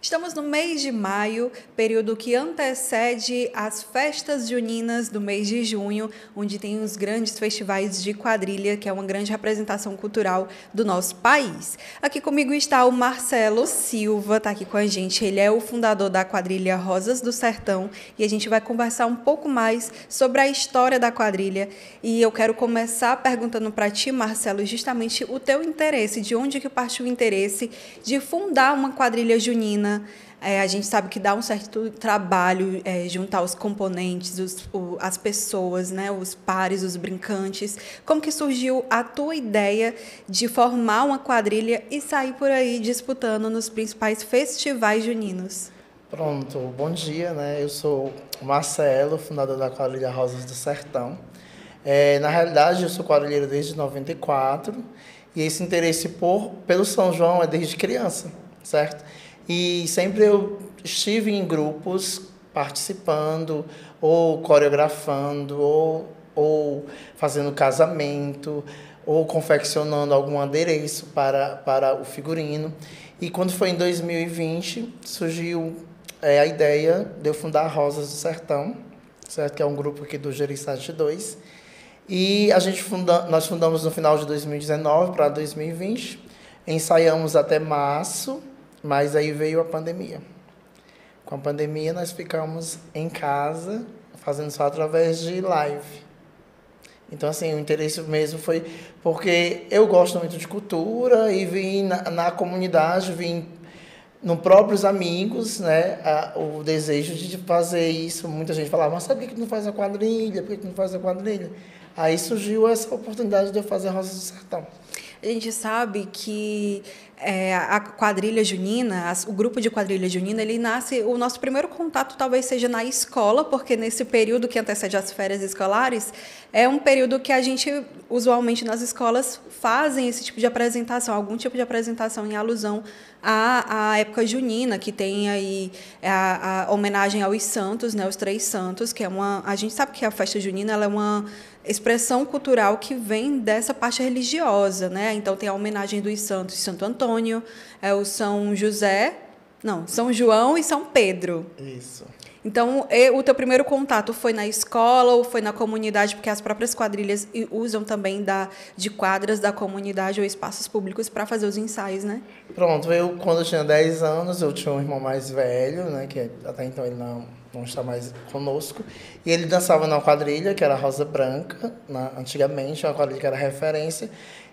Estamos no mês de maio, período que antecede as festas juninas do mês de junho, onde tem os grandes festivais de quadrilha, que é uma grande representação cultural do nosso país. Aqui comigo está o Marcelo Silva, está aqui com a gente. Ele é o fundador da quadrilha Rosas do Sertão e a gente vai conversar um pouco mais sobre a história da quadrilha. E eu quero começar perguntando para ti, Marcelo, justamente o teu interesse, de onde que partiu o interesse de fundar uma quadrilha junina. A gente sabe que dá um certo trabalho juntar os componentes, as pessoas, né, os pares, os brincantes. Como que surgiu a tua ideia de formar uma quadrilha e sair por aí disputando nos principais festivais juninos? Pronto, bom dia, né? Eu sou o Marcelo, fundador da quadrilha Rosas do Sertão. Na realidade, eu sou quadrilheiro desde 94 e esse interesse pelo São João é desde criança, certo? E sempre eu estive em grupos participando, ou coreografando, ou fazendo casamento, ou confeccionando algum adereço para o figurino. E quando foi em 2020, surgiu a ideia de eu fundar Rosas do Sertão, certo? Que é um grupo aqui do Jeriçate 2. E nós fundamos no final de 2019 para 2020, ensaiamos até março, mas aí veio a pandemia. Com a pandemia, nós ficamos em casa, fazendo só através de live. Então, assim, o interesse mesmo foi porque eu gosto muito de cultura e vim na comunidade, vim nos próprios amigos, né, o desejo de fazer isso. Muita gente falava, mas sabe por que não faz a quadrilha? Por que não faz a quadrilha? Aí surgiu essa oportunidade de eu fazer Rosas do Sertão. A gente sabe que a quadrilha junina, o grupo de quadrilha junina, ele nasce, o nosso primeiro contato talvez seja na escola, porque nesse período que antecede as férias escolares, é um período que a gente, usualmente nas escolas, fazem esse tipo de apresentação, algum tipo de apresentação em alusão à época junina, que tem aí a homenagem aos santos, né, os três santos, que é a gente sabe que a festa junina ela é uma expressão cultural que vem dessa parte religiosa, né? Então tem a homenagem dos santos, Santo Antônio, o São José, não, São João e São Pedro. Isso. Então, o teu primeiro contato foi na escola ou foi na comunidade, porque as próprias quadrilhas usam também de quadras da comunidade ou espaços públicos para fazer os ensaios, né? Pronto, quando eu tinha 10 anos, eu tinha um irmão mais velho, né, que até então ele não está mais conosco, e ele dançava na quadrilha, que era a Rosa Branca, antigamente, uma quadrilha que era referência,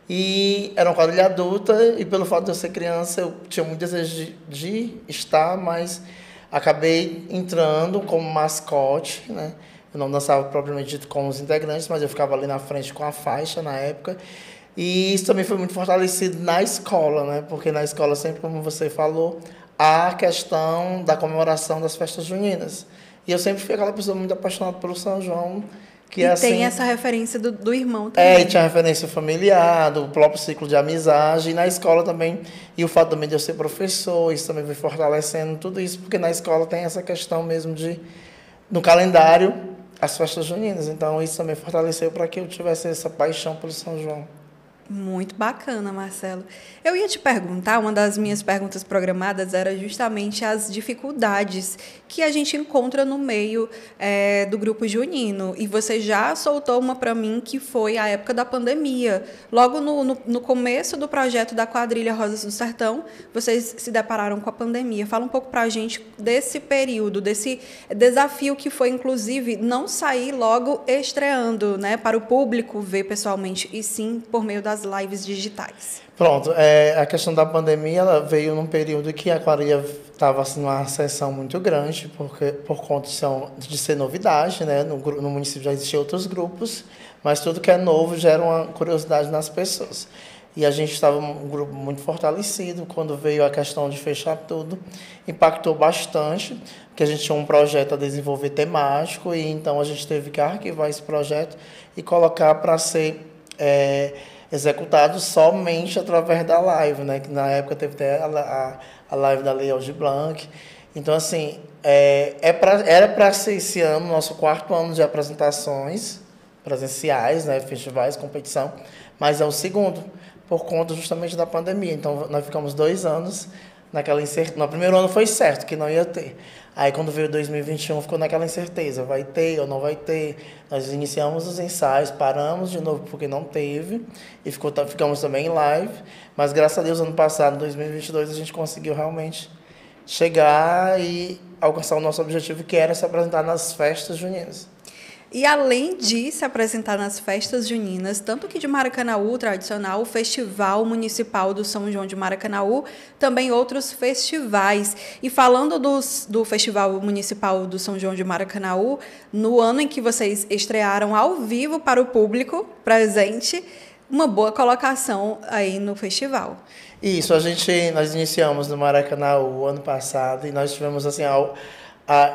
e era uma quadrilha adulta, e pelo fato de eu ser criança, eu tinha muito desejo de estar, mas acabei entrando como mascote, né? Eu não dançava propriamente dito com os integrantes, mas eu ficava ali na frente com a faixa na época. E isso também foi muito fortalecido na escola, né? Porque na escola, sempre como você falou, há a questão da comemoração das festas juninas. E eu sempre fui aquela pessoa muito apaixonada pelo São João, que e é tem assim, essa referência do irmão também. e tinha referência familiar, do próprio ciclo de amizade, e na escola também, e o fato também de eu ser professor, isso também foi fortalecendo tudo isso, porque na escola tem essa questão mesmo no calendário, as festas juninas, então isso também fortaleceu para que eu tivesse essa paixão pelo São João. Muito bacana, Marcelo. Eu ia te perguntar, uma das minhas perguntas programadas era justamente as dificuldades que a gente encontra no meio do grupo junino. E você já soltou uma para mim, que foi a época da pandemia. Logo no começo do projeto da quadrilha Rosas do Sertão, vocês se depararam com a pandemia. Fala um pouco para a gente desse período, desse desafio que foi, inclusive, não sair logo estreando, né, para o público ver pessoalmente, e sim por meio das lives digitais. Pronto, a questão da pandemia ela veio num período que a quadrilha estava assim, numa ascensão muito grande, por conta de ser novidade, né? No município já existiam outros grupos, mas tudo que é novo gera uma curiosidade nas pessoas. E a gente estava um grupo muito fortalecido, quando veio a questão de fechar tudo, impactou bastante, porque a gente tinha um projeto a desenvolver temático, e então a gente teve que arquivar esse projeto e colocar para ser executado somente através da live, né? Que na época teve até a live da Lei Aldir Blanc. Então, assim, era para ser esse ano, nosso 4º ano de apresentações presenciais, né? Festivais, competição, mas é o 2º, por conta justamente da pandemia. Então, nós ficamos 2 anos naquela incerteza. No primeiro ano foi certo que não ia ter. Aí quando veio 2021 ficou naquela incerteza, vai ter ou não vai ter. Nós iniciamos os ensaios, paramos de novo porque não teve e ficamos também em live, mas graças a Deus ano passado, 2022, a gente conseguiu realmente chegar e alcançar o nosso objetivo, que era se apresentar nas festas juninas. E além de se apresentar nas festas juninas, tanto que de Maracanaú, tradicional, o Festival Municipal do São João de Maracanaú, também outros festivais. E falando do Festival Municipal do São João de Maracanaú, no ano em que vocês estrearam ao vivo para o público presente, uma boa colocação aí no festival. Isso, nós iniciamos no Maracanaú ano passado e nós tivemos assim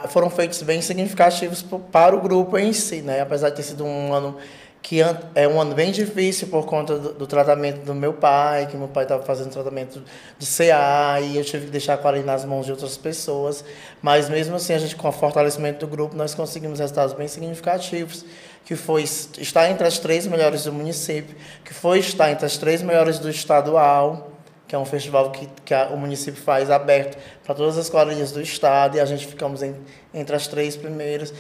foram feitos bem significativos para o grupo em si, né? Apesar de ter sido um ano que é um ano bem difícil por conta do tratamento do meu pai, que meu pai estava fazendo tratamento de CA e eu tive que deixar a Aquarelli nas mãos de outras pessoas, mas mesmo assim a gente, com o fortalecimento do grupo, nós conseguimos resultados bem significativos, que foi estar entre as 3 melhores do município, que foi estar entre as 3 melhores do estadual, que é um festival que o município faz aberto para todas as quadrilhas do estado, e a gente ficamos entre as 3 primeiras.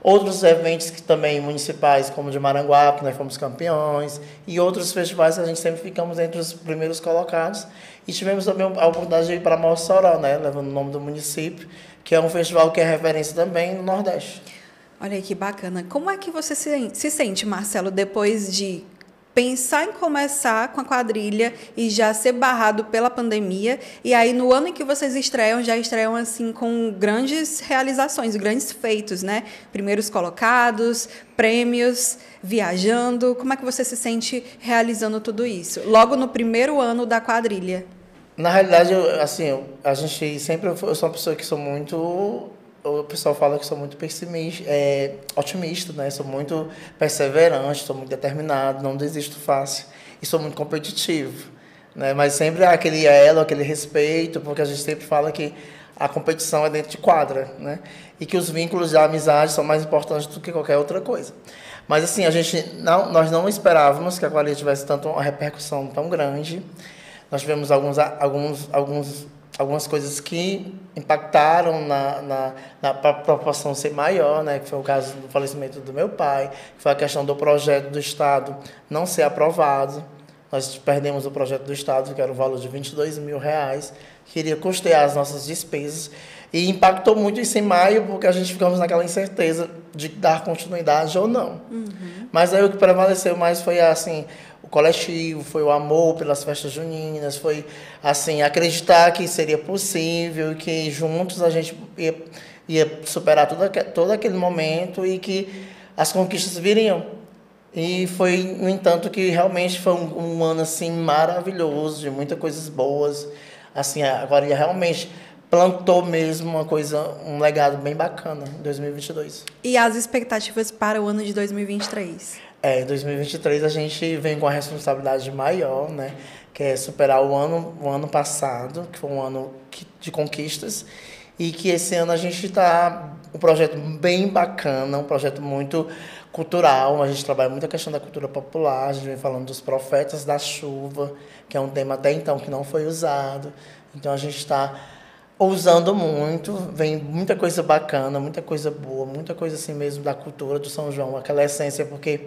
Outros eventos que também municipais, como o de Maranguape, nós fomos campeões, e outros festivais que a gente sempre ficamos entre os primeiros colocados. E tivemos também a oportunidade de ir para Mossoró, né, levando o nome do município, que é um festival que é referência também no Nordeste. Olha aí que bacana. Como é que você se sente, Marcelo, depois de pensar em começar com a quadrilha e já ser barrado pela pandemia, e aí no ano em que vocês já estreiam assim com grandes realizações, grandes feitos, né? Primeiros colocados, prêmios, viajando. Como é que você se sente realizando tudo isso? Logo no primeiro ano da quadrilha. Na realidade, eu sou uma pessoa que sou muito... O pessoal fala que sou muito otimista, né? Sou muito perseverante, sou muito determinado, não desisto fácil e sou muito competitivo, né? Mas sempre há aquele elo, aquele respeito, porque a gente sempre fala que a competição é dentro de quadra, né? E que os vínculos de amizade são mais importantes do que qualquer outra coisa. Mas assim, nós não esperávamos que a quadrilha tivesse uma repercussão tão grande. Nós tivemos algumas coisas que impactaram na proporção ser maior, né? Que foi o caso do falecimento do meu pai, que foi a questão do projeto do Estado não ser aprovado. Nós perdemos o projeto do Estado, que era o valor de R$22 mil, que iria custear as nossas despesas, e impactou muito isso em maio, porque a gente ficamos naquela incerteza de dar continuidade ou não. Uhum. Mas aí o que prevaleceu mais foi assim, o coletivo, foi o amor pelas festas juninas, foi assim, acreditar que seria possível, que juntos a gente ia superar todo aquele momento e que as conquistas viriam. E foi, no entanto, que realmente foi um ano assim, maravilhoso, de muitas coisas boas. Assim, agora realmente plantou mesmo um legado bem bacana em 2022. E as expectativas para o ano de 2023? Em 2023 a gente vem com a responsabilidade maior, né? Que é superar o ano passado, que foi um ano de conquistas, e que esse ano a gente está um projeto bem bacana, um projeto muito cultural. A gente trabalha muito a questão da cultura popular, a gente vem falando dos profetas da chuva, que é um tema até então que não foi usado. Então a gente está usando muito, vem muita coisa bacana, muita coisa boa, muita coisa assim mesmo da cultura do São João, aquela essência, porque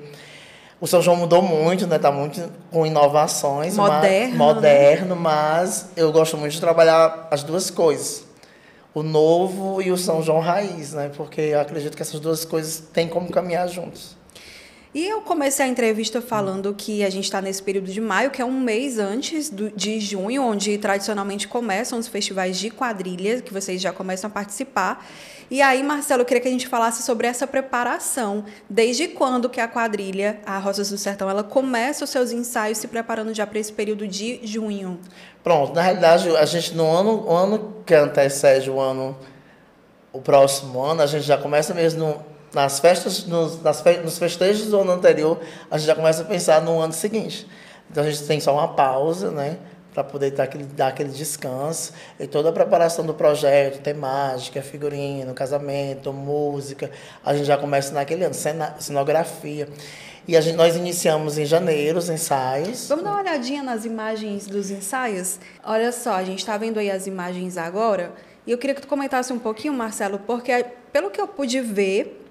o São João mudou muito, né? Tá muito com inovações, moderno, né? Mas eu gosto muito de trabalhar as duas coisas, o novo e o São João raiz, né? Porque eu acredito que essas duas coisas têm como caminhar juntos. E eu comecei a entrevista falando que a gente está nesse período de maio, que é um mês antes de junho, onde tradicionalmente começam os festivais de quadrilha, que vocês já começam a participar. E aí, Marcelo, eu queria que a gente falasse sobre essa preparação. Desde quando que a quadrilha, a Rosas do Sertão, ela começa os seus ensaios se preparando já para esse período de junho? Pronto, na realidade, a gente no ano que antecede o próximo ano, a gente já começa mesmo nas festas, nos festejos do ano anterior, a gente já começa a pensar no ano seguinte. Então a gente tem só uma pausa, né, para poder dar aquele descanso, e toda a preparação do projeto, temática, figurino, casamento, música, a gente já começa naquele ano, cenografia. E nós iniciamos em janeiro os ensaios. Vamos dar uma olhadinha nas imagens dos ensaios? Olha só, a gente está vendo aí as imagens agora. E eu queria que tu comentasse um pouquinho, Marcelo, porque pelo que eu pude ver,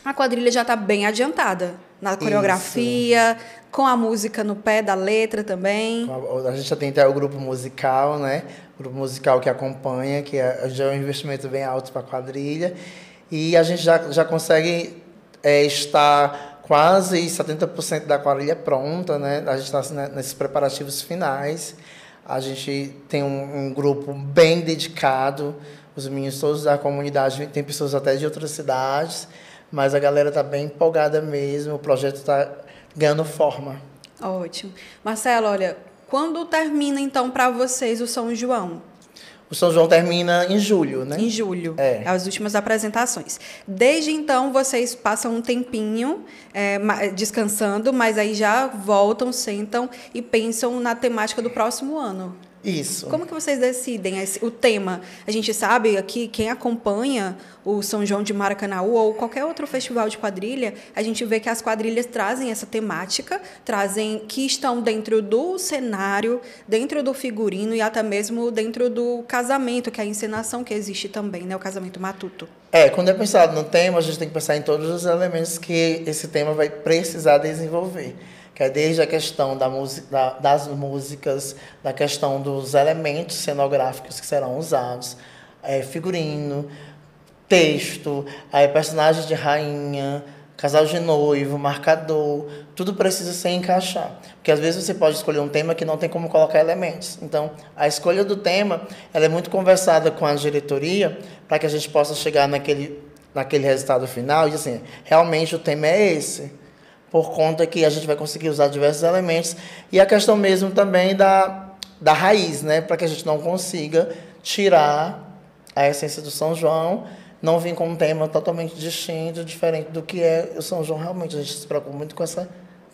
a quadrilha já está bem adiantada na coreografia, com a música no pé da letra também. A gente já tem até o grupo musical, né? O grupo musical que acompanha, já é um investimento bem alto para a quadrilha. E a gente já consegue estar quase 70% da quadrilha pronta, né? A gente está nesses preparativos finais. A gente tem um grupo bem dedicado, os meninos todos da comunidade, tem pessoas até de outras cidades, mas a galera está bem empolgada mesmo, o projeto está ganhando forma. Ótimo. Marcelo, olha, quando termina então para vocês o São João? O São João termina em julho, né? Em julho, as últimas apresentações. Desde então, vocês passam um tempinho descansando, mas aí já voltam, sentam e pensam na temática do próximo ano. Isso. Como que vocês decidem o tema? A gente sabe aqui, quem acompanha o São João de Maracanaú ou qualquer outro festival de quadrilha, a gente vê que as quadrilhas trazem essa temática, que estão dentro do cenário, dentro do figurino e até mesmo dentro do casamento, que é a encenação que existe também, né? O casamento matuto. Quando é pensado no tema, a gente tem que pensar em todos os elementos que esse tema vai precisar desenvolver. Que é desde a questão das músicas, da questão dos elementos cenográficos que serão usados, figurino, texto, personagens de rainha, casal de noivo, marcador, tudo precisa se encaixar. Porque às vezes você pode escolher um tema que não tem como colocar elementos. Então, a escolha do tema ela é muito conversada com a diretoria para que a gente possa chegar naquele resultado final e assim, realmente o tema é esse. Por conta que a gente vai conseguir usar diversos elementos. E a questão mesmo também da raiz, né? Para que a gente não consiga tirar a essência do São João, não vir com um tema totalmente distinto, diferente do que é o São João realmente. A gente se preocupa muito com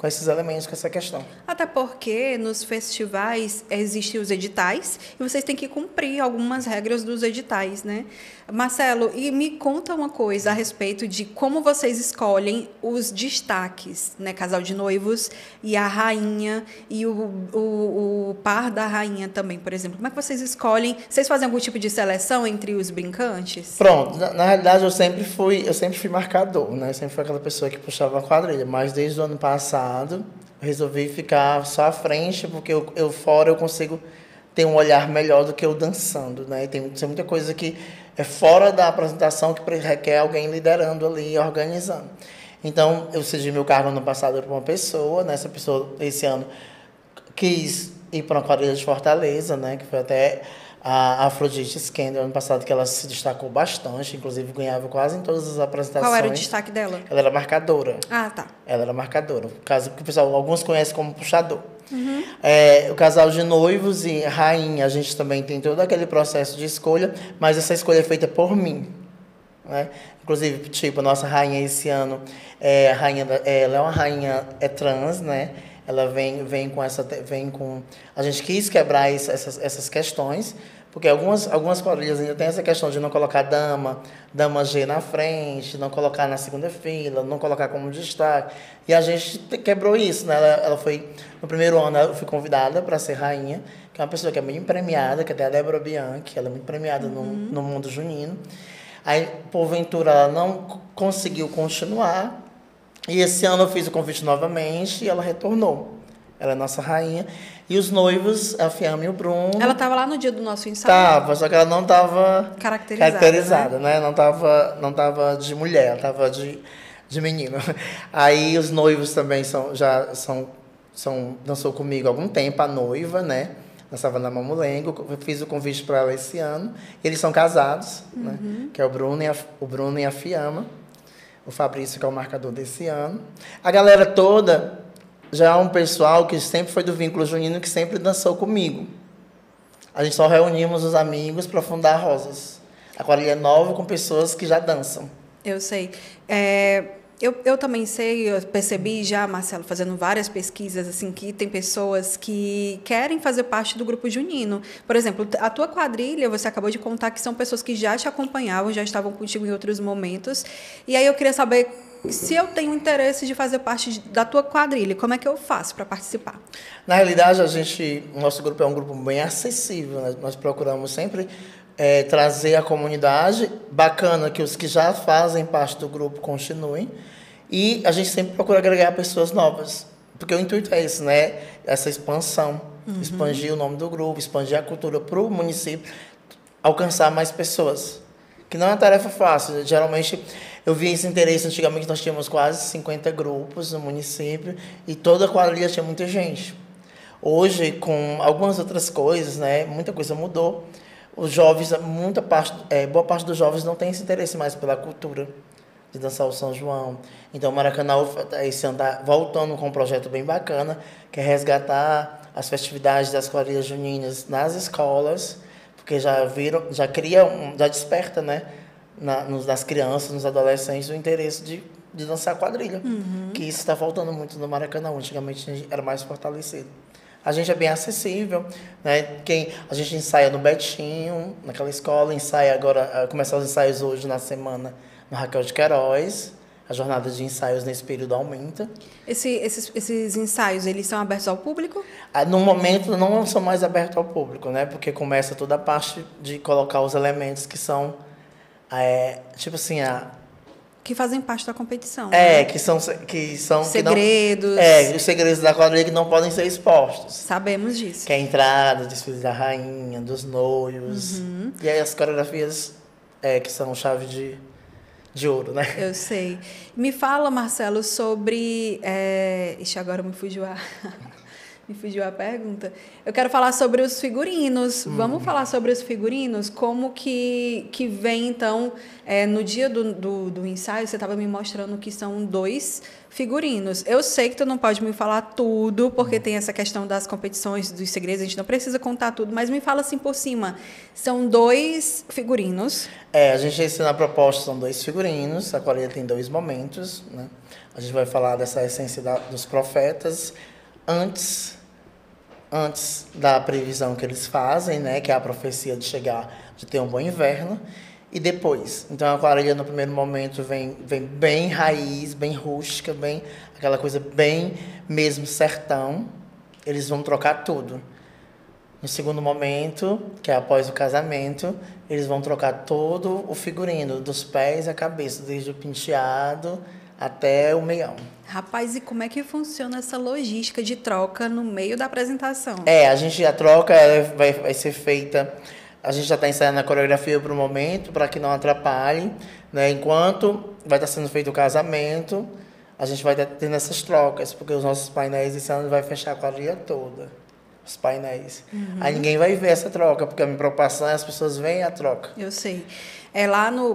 esses elementos, com essa questão. Até porque nos festivais existem os editais e vocês têm que cumprir algumas regras dos editais, né? Marcelo, e me conta uma coisa a respeito de como vocês escolhem os destaques, né? Casal de noivos e a rainha e o par da rainha também, por exemplo. Como é que vocês escolhem? Vocês fazem algum tipo de seleção entre os brincantes? Pronto, na realidade eu sempre fui marcador, né? Eu sempre fui aquela pessoa que puxava a quadrilha, mas desde o ano passado eu resolvi ficar só à frente, porque eu fora eu consigo ter um olhar melhor do que eu dançando, né? E tem muita coisa que é fora da apresentação que requer alguém liderando ali, organizando. Então, eu cedi meu cargo ano passado para uma pessoa, né? Essa pessoa, esse ano, quis ir para uma quadrilha de Fortaleza, né? Que foi até a Afrodite Skender, ano passado, que ela se destacou bastante, inclusive ganhava quase em todas as apresentações. Qual era o destaque dela? Ela era marcadora. Ah, tá. Ela era marcadora. O caso que o pessoal, alguns conhecem como puxador. Uhum. O casal de noivos e rainha, a gente também tem todo aquele processo de escolha, mas essa escolha é feita por mim, né? Inclusive, tipo, a nossa rainha esse ano, ela é uma rainha trans, né? Ela vem com a gente quis quebrar essas questões, porque algumas quadrilhas ainda tem essa questão de não colocar dama G na frente, não colocar na segunda fila, não colocar como destaque. E a gente quebrou isso, né? Ela foi, no primeiro ano, eu fui convidada para ser rainha, que é uma pessoa que é muito premiada, que é até a Débora Bianchi, ela é muito premiada no mundo junino. Aí, porventura, ela não conseguiu continuar, e esse ano eu fiz o convite novamente e ela retornou. Ela é nossa rainha. E os noivos, a Fiamma e o Bruno... Ela estava lá no dia do nosso ensaio? Estava, só que ela não estava caracterizada, né? Não estava de mulher, ela estava de menino. Aí os noivos também dançou comigo há algum tempo, a noiva, né? Dançava na Mamulengo. Eu fiz o convite para ela esse ano. Eles são casados, né? Que é o Bruno e a Fiamma. O Fabrício, que é o marcador desse ano. A galera toda já é um pessoal que sempre foi do vínculo junino, que sempre dançou comigo. A gente só reunimos os amigos para fundar a Rosas. A quadrilha é nova com pessoas que já dançam. Eu sei. Eu também sei, eu percebi já, Marcelo, fazendo várias pesquisas, assim, que tem pessoas que querem fazer parte do grupo junino. Por exemplo, a tua quadrilha, você acabou de contar que são pessoas que já te acompanhavam, já estavam contigo em outros momentos. E aí eu queria saber se eu tenho interesse de fazer parte da tua quadrilha, como é que eu faço para participar? Na realidade, o nosso grupo é um grupo bem acessível, né? Nós procuramos sempre trazer a comunidade, bacana que os que já fazem parte do grupo continuem, e a gente sempre procura agregar pessoas novas, porque o intuito é esse, né? Essa expansão, expandir o nome do grupo, expandir a cultura para o município, alcançar mais pessoas, que não é uma tarefa fácil. Geralmente, eu vi esse interesse, antigamente nós tínhamos quase 50 grupos no município, e toda a quadrilha tinha muita gente. Hoje, com algumas outras coisas, né, muita coisa mudou. Os jovens, boa parte dos jovens não tem esse interesse mais pela cultura de dançar o São João. Então, o Maracanã, esse ano, está voltando com um projeto bem bacana, que é resgatar as festividades das quadrilhas juninas nas escolas, porque já desperta, né, nas crianças, nos adolescentes, o interesse de dançar quadrilha. Que isso está faltando muito no Maracanã. Antigamente era mais fortalecido. A gente é bem acessível, né? A gente ensaia no Betinho, naquela escola, ensaia agora, começar os ensaios hoje na semana no Raquel de Queiroz. A jornada de ensaios nesse período aumenta. Esses ensaios, eles são abertos ao público? No momento não são mais abertos ao público, né? Porque começa toda a parte de colocar os elementos que são, tipo assim, que fazem parte da competição. Né? Que são segredos. Os segredos da quadrilha que não podem ser expostos. Sabemos disso. Que é a entrada, desfile da rainha, dos noivos. E aí as coreografias que são chave de ouro, né? Eu sei. Me fala, Marcelo, sobre... Ixi, agora me fugiu a pergunta. Eu quero falar sobre os figurinos. Vamos falar sobre os figurinos? Como que vem, então, no dia do ensaio, você estava me mostrando que são 2 figurinos. Eu sei que tu não pode me falar tudo, porque tem essa questão das competições, dos segredos, a gente não precisa contar tudo, mas me fala assim por cima. São 2 figurinos. A gente ensina a proposta, são 2 figurinos, a quadrilha tem 2 momentos, né? A gente vai falar dessa essência dos profetas, antes da previsão que eles fazem, né, que é a profecia de ter um bom inverno, e depois. Então, a quadrilha, no primeiro momento, vem bem raiz, bem rústica, bem aquela coisa bem mesmo sertão. Eles vão trocar tudo. No segundo momento, que é após o casamento, eles vão trocar todo o figurino, dos pés à cabeça, desde o penteado até o meião. Rapaz, e como é que funciona essa logística de troca no meio da apresentação? A troca vai ser feita... A gente já está ensaiando a coreografia para o momento, para que não atrapalhe, né? Enquanto vai estar sendo feito o casamento, a gente vai estar tendo essas trocas, porque os nossos painéis esse ano vai fechar a quadrilha toda. Os painéis. Aí ninguém vai ver essa troca, porque a minha preocupação é as pessoas veem a troca. Eu sei.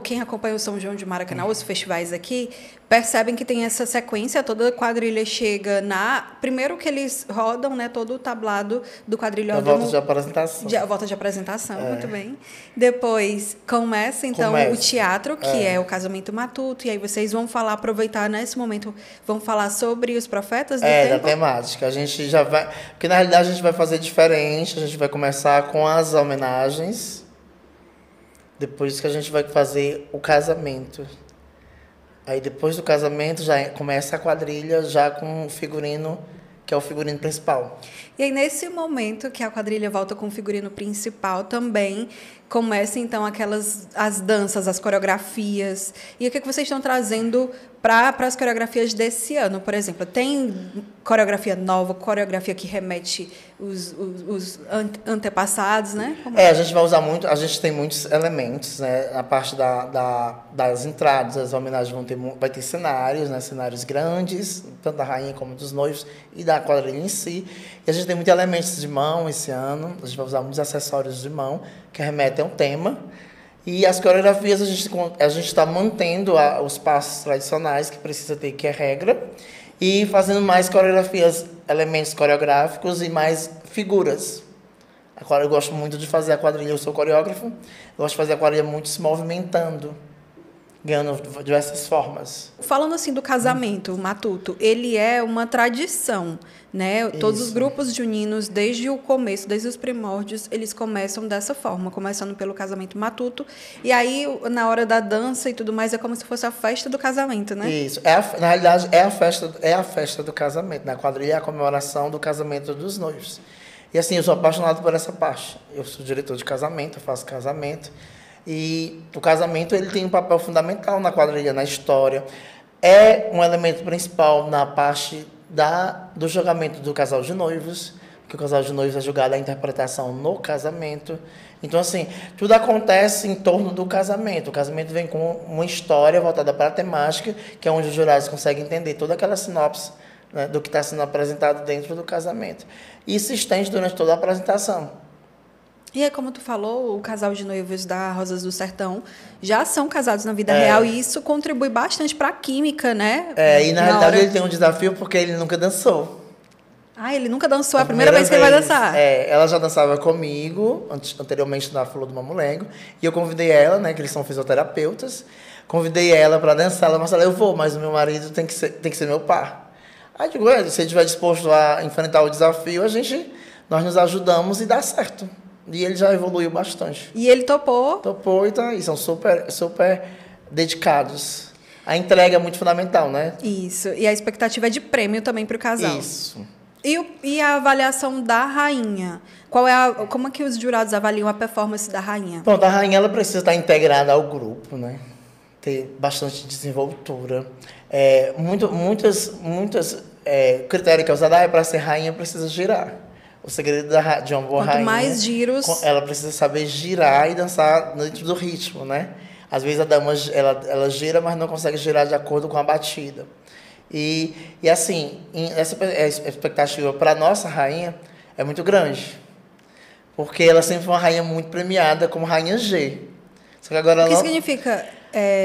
Quem acompanha o São João de Maracanã, os festivais aqui, percebem que tem essa sequência, toda a quadrilha chega primeiro que eles rodam, né, todo o tablado do quadrilhódromo. A volta de apresentação. A volta de apresentação, muito bem. Depois começa, então, o teatro, que é o casamento matuto, e aí vocês vão aproveitar nesse momento, vão falar sobre os profetas do tempo? Da temática. A gente já vai... Porque, na realidade, a gente vai fazer diferente, a gente vai começar com as homenagens, depois que a gente vai fazer o casamento. Aí depois do casamento já começa a quadrilha já com o figurino, que é o figurino principal. E aí nesse momento que a quadrilha volta com o figurino principal também, começa então as danças, as coreografias. E o que vocês estão trazendo para as coreografias desse ano, por exemplo? Tem coreografia nova, coreografia que remete os antepassados, né? A gente vai usar muito, a gente tem muitos elementos, né? A parte das entradas, as homenagens vai ter cenários, né? Cenários grandes, tanto da rainha como dos noivos e da quadrilha em si. E a gente tem muitos elementos de mão esse ano, a gente vai usar muitos acessórios de mão que remetem a um tema. E as coreografias a gente está mantendo os passos tradicionais que precisa ter, que é regra, e fazendo mais coreografias, elementos coreográficos e mais figuras. Agora eu gosto muito de fazer a quadrilha, eu sou coreógrafo, eu gosto de fazer a quadrilha muito se movimentando. ganhando diversas formas. Falando assim do casamento, o matuto, ele é uma tradição, né? Todos os grupos juninos, desde o começo, desde os primórdios, eles começam dessa forma, começando pelo casamento matuto. E aí, na hora da dança e tudo mais, é como se fosse a festa do casamento, né? Isso. Na realidade, é a festa do casamento. Na quadrilha é a comemoração do casamento dos noivos. E assim, eu sou apaixonado por essa parte. Eu sou diretor de casamento, eu faço casamento. E o casamento ele tem um papel fundamental na quadrilha, na história. É um elemento principal na parte do julgamento do casal de noivos, porque o casal de noivos é julgado a interpretação no casamento. Então, assim, tudo acontece em torno do casamento. O casamento vem com uma história voltada para a temática, que é onde os jurados conseguem entender toda aquela sinopse, né, do que está sendo apresentado dentro do casamento. E isso se estende durante toda a apresentação. E é como tu falou, o casal de noivos da Rosas do Sertão já são casados na vida real e isso contribui bastante para a química, né? E na realidade ele tem um desafio porque ele nunca dançou. Ah, ele nunca dançou, é a primeira vez que ele vai dançar. Ela já dançava comigo, anteriormente na Flor do Mamulengo, e eu convidei ela, né, que eles são fisioterapeutas, convidei ela para dançar, ela falou, eu vou, mas o meu marido tem que ser meu par. Aí eu digo, se ele estiver disposto a enfrentar o desafio, nós nos ajudamos e dá certo. E ele já evoluiu bastante. E ele topou? Topou e tá aí. São super, super dedicados. A entrega é muito fundamental, né? Isso. E a expectativa é de prêmio também para o casal. Isso. E a avaliação da rainha? Como é que os jurados avaliam a performance da rainha? Bom, a rainha ela precisa estar integrada ao grupo, né? Ter bastante desenvoltura. Muitas critérios que é usada para ser rainha precisa girar. O segredo de uma boa rainha... Quanto mais giros... Ela precisa saber girar e dançar dentro do ritmo, né? Às vezes a dama, ela gira, mas não consegue girar de acordo com a batida. E assim, essa expectativa para a nossa rainha é muito grande. Porque ela sempre foi uma rainha muito premiada como rainha G. Só que agora o que significa...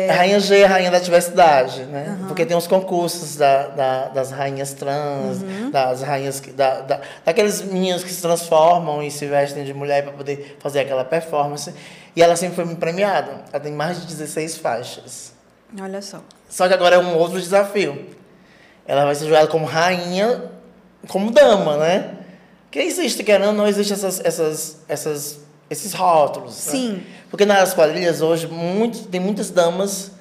A rainha G é a rainha da diversidade, né? Uhum. Porque tem os concursos das rainhas trans, das rainhas... daqueles meninos que se transformam e se vestem de mulher para poder fazer aquela performance. E ela sempre foi muito premiada. Ela tem mais de 16 faixas. Olha só. Só que agora é um outro desafio. Ela vai ser julgada como rainha, como dama, né? Que existe, querendo ou não, existe esses rótulos. Sim. Né? Porque nas quadrilhas hoje tem muitas damas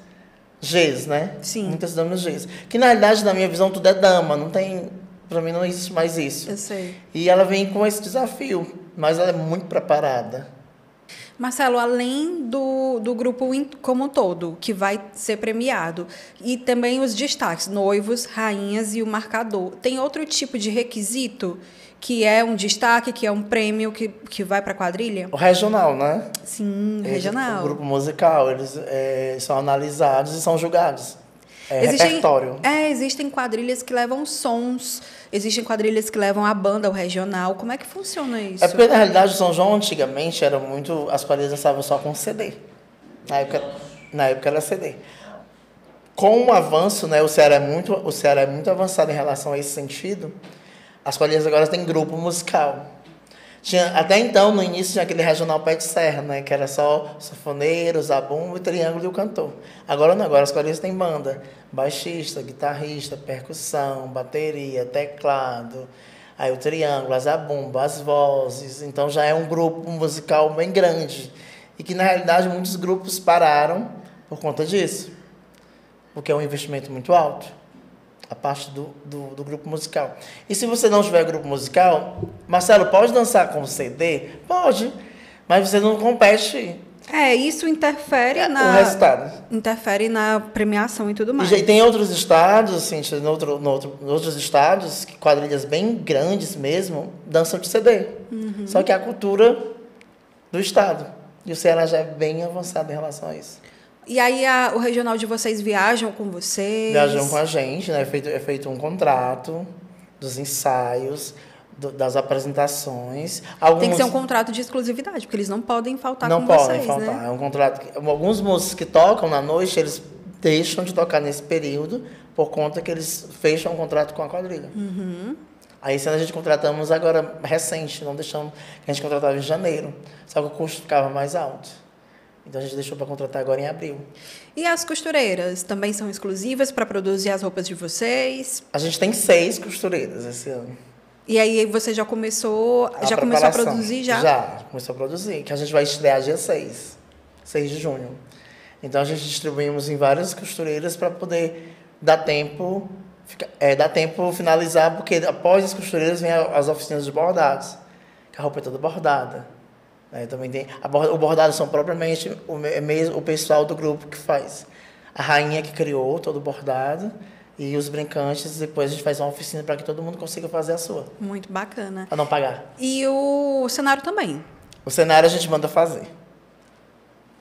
Gs, né? Sim. Muitas damas Gs. Que na realidade, na minha visão, tudo é dama. Não tem. Pra mim não existe mais isso. Eu sei. E ela vem com esse desafio. Mas ela é muito preparada. Marcelo, além do grupo como um todo, que vai ser premiado, e também os destaques, noivos, rainhas e o marcador, tem outro tipo de requisito que é um destaque, que é um prêmio que vai para a quadrilha? O regional, né? Sim, regional. O grupo musical, eles são analisados e são julgados. Repertório. Existem quadrilhas que levam sons, existem quadrilhas que levam a banda, o regional. Como é que funciona isso? Porque, na realidade, o São João, antigamente, era muito... As quadrilhas dançavam só com CD. Na época era CD. Com o avanço, né, o Ceará é muito avançado em relação a esse sentido. As quadrilhas agora têm grupo musical. Até então, no início, tinha aquele regional pé de serra, né? Que era só sanfoneiro, zabumba, triângulo e o cantor. Agora não, agora as quadrilhas têm banda. Baixista, guitarrista, percussão, bateria, teclado, aí o triângulo, a zabumba, as vozes. Então já é um grupo musical bem grande. E que, na realidade, muitos grupos pararam por conta disso. Porque é um investimento muito alto. A parte do grupo musical. E se você não tiver grupo musical, Marcelo, pode dançar com CD? Pode, mas você não compete. Isso interfere o resultado. Interfere na premiação e tudo mais. E tem outros estados, assim, outros estados, quadrilhas bem grandes mesmo, dançam de CD. Uhum. Só que é a cultura do estado. E o Ceará já é bem avançado em relação a isso. E aí o regional de vocês viajam com vocês? Viajam com a gente, né? É feito um contrato dos ensaios, das apresentações. Tem que ser um contrato de exclusividade, porque eles não podem faltar com vocês, Não podem faltar. Né? É um contrato. Alguns músicos que tocam na noite, eles deixam de tocar nesse período por conta que eles fecham um contrato com a quadrilha. Uhum. Aí, a gente contratamos agora recente, não deixamos, a gente contratava em janeiro. Só que o custo ficava mais alto. Então a gente deixou para contratar agora em abril. E as costureiras também são exclusivas para produzir as roupas de vocês? A gente tem 6 costureiras esse ano. E aí você já começou a produzir já? Já, começou a produzir, que a gente vai estrear dia 6 de junho. Então a gente distribuímos em várias costureiras para poder dar tempo finalizar, porque após as costureiras vem as oficinas de bordados, que a roupa é toda bordada. Também tem o bordado são propriamente o pessoal do grupo que faz. A rainha que criou todo o bordado e os brincantes, depois a gente faz uma oficina para que todo mundo consiga fazer a sua. Muito bacana. Para não pagar. E o cenário também? O cenário a gente manda fazer.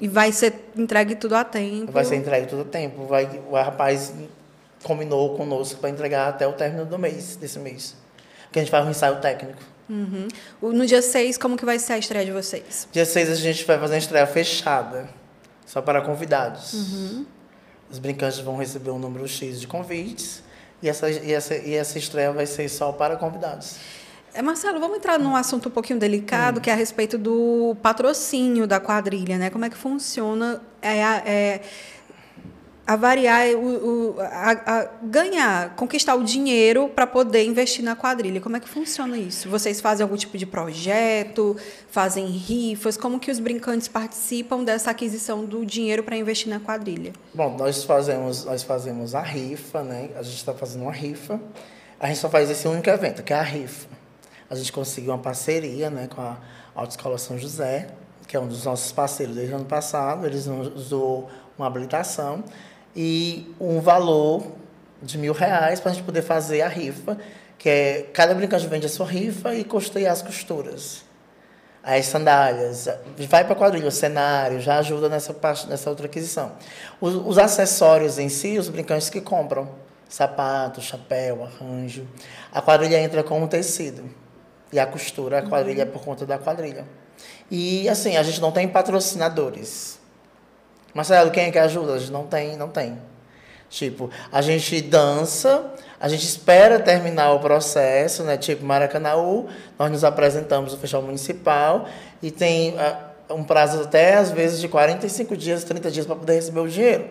E vai ser entregue tudo a tempo? Vai ser entregue tudo a tempo. O rapaz combinou conosco para entregar até o término desse mês. Porque a gente faz um ensaio técnico. Uhum. No dia 6, como que vai ser a estreia de vocês? Dia 6 a gente vai fazer uma estreia fechada, só para convidados. Uhum. Os brincantes vão receber um número X de convites e essa estreia vai ser só para convidados. Marcelo, vamos entrar num assunto um pouquinho delicado, que é a respeito do patrocínio da quadrilha, né? Como é que funciona ganhar, conquistar o dinheiro para poder investir na quadrilha. Como é que funciona isso? Vocês fazem algum tipo de projeto, fazem rifas? Como que os brincantes participam dessa aquisição do dinheiro para investir na quadrilha? Bom, nós fazemos a rifa, né? A gente está fazendo uma rifa. A gente só faz esse único evento, que é a rifa. A gente conseguiu uma parceria, né, com a Autoescola São José, que é um dos nossos parceiros desde o ano passado. Eles nos usou uma habilitação e um valor de R$1.000 para a gente poder fazer a rifa, que é cada brincante vende a sua rifa e custeia as costuras. As sandálias, vai para a quadrilha, o cenário, já ajuda nessa outra aquisição. Os acessórios em si, os brincantes que compram, sapato, chapéu, arranjo. A quadrilha entra com o tecido e a costura, a quadrilha é por conta da quadrilha. E assim, a gente não tem patrocinadores. Marcelo, quem é que ajuda? A gente não tem. Tipo, a gente dança, a gente espera terminar o processo, né? Tipo, Maracanaú, nós nos apresentamos no Festival Municipal e tem um prazo até, às vezes, de 45 dias, 30 dias para poder receber o dinheiro.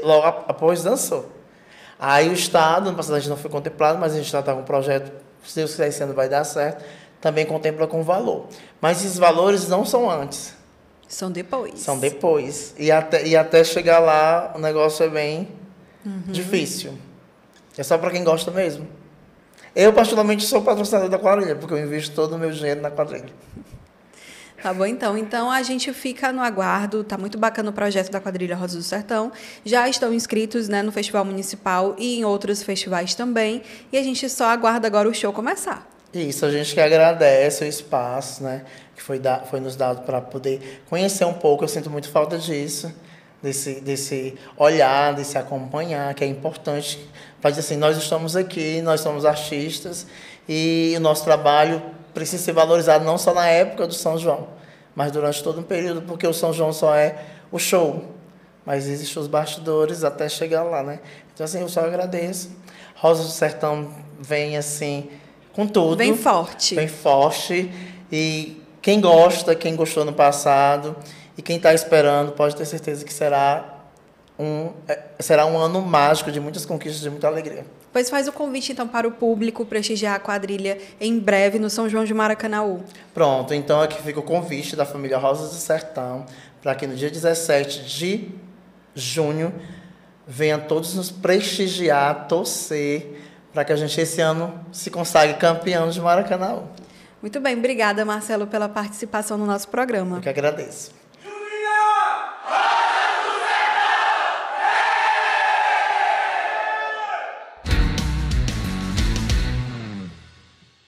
Logo após dançou. Aí o Estado, no passado a gente não foi contemplado, mas a gente já está com um projeto, se Deus quiser, esse ano vai dar certo, também contempla com valor. Mas esses valores não são antes. São depois. São depois. E até chegar lá, o negócio é bem difícil. É só para quem gosta mesmo. Eu, particularmente, sou patrocinador da quadrilha, porque eu invisto todo o meu dinheiro na quadrilha. Tá bom, então. Então, a gente fica no aguardo. Tá muito bacana o projeto da Quadrilha Rosas do Sertão. Já estão inscritos, né, no Festival Municipal e em outros festivais também. E a gente só aguarda agora o show começar. Isso, a gente que agradece o espaço, né, que foi nos dado para poder conhecer um pouco. Eu sinto muito falta disso, desse olhar, desse acompanhar, que é importante. Faz assim, nós estamos aqui, nós somos artistas e o nosso trabalho precisa ser valorizado não só na época do São João, mas durante todo um período, porque o São João só é o show, mas existem os bastidores até chegar lá, né? Então, assim, eu só agradeço. Rosas do Sertão vem, assim, com tudo. Bem forte. Bem forte. E quem gosta, quem gostou no passado e quem está esperando, pode ter certeza que será um ano mágico de muitas conquistas, de muita alegria. Pois faz o convite, então, para o público prestigiar a quadrilha em breve no São João de Maracanaú. Pronto, então aqui fica o convite da família Rosas do Sertão para que no dia 17 de junho venham todos nos prestigiar, torcer, para que a gente esse ano se consagre campeão de Maracanaú. Muito bem, obrigada, Marcelo, pela participação no nosso programa. Eu que agradeço.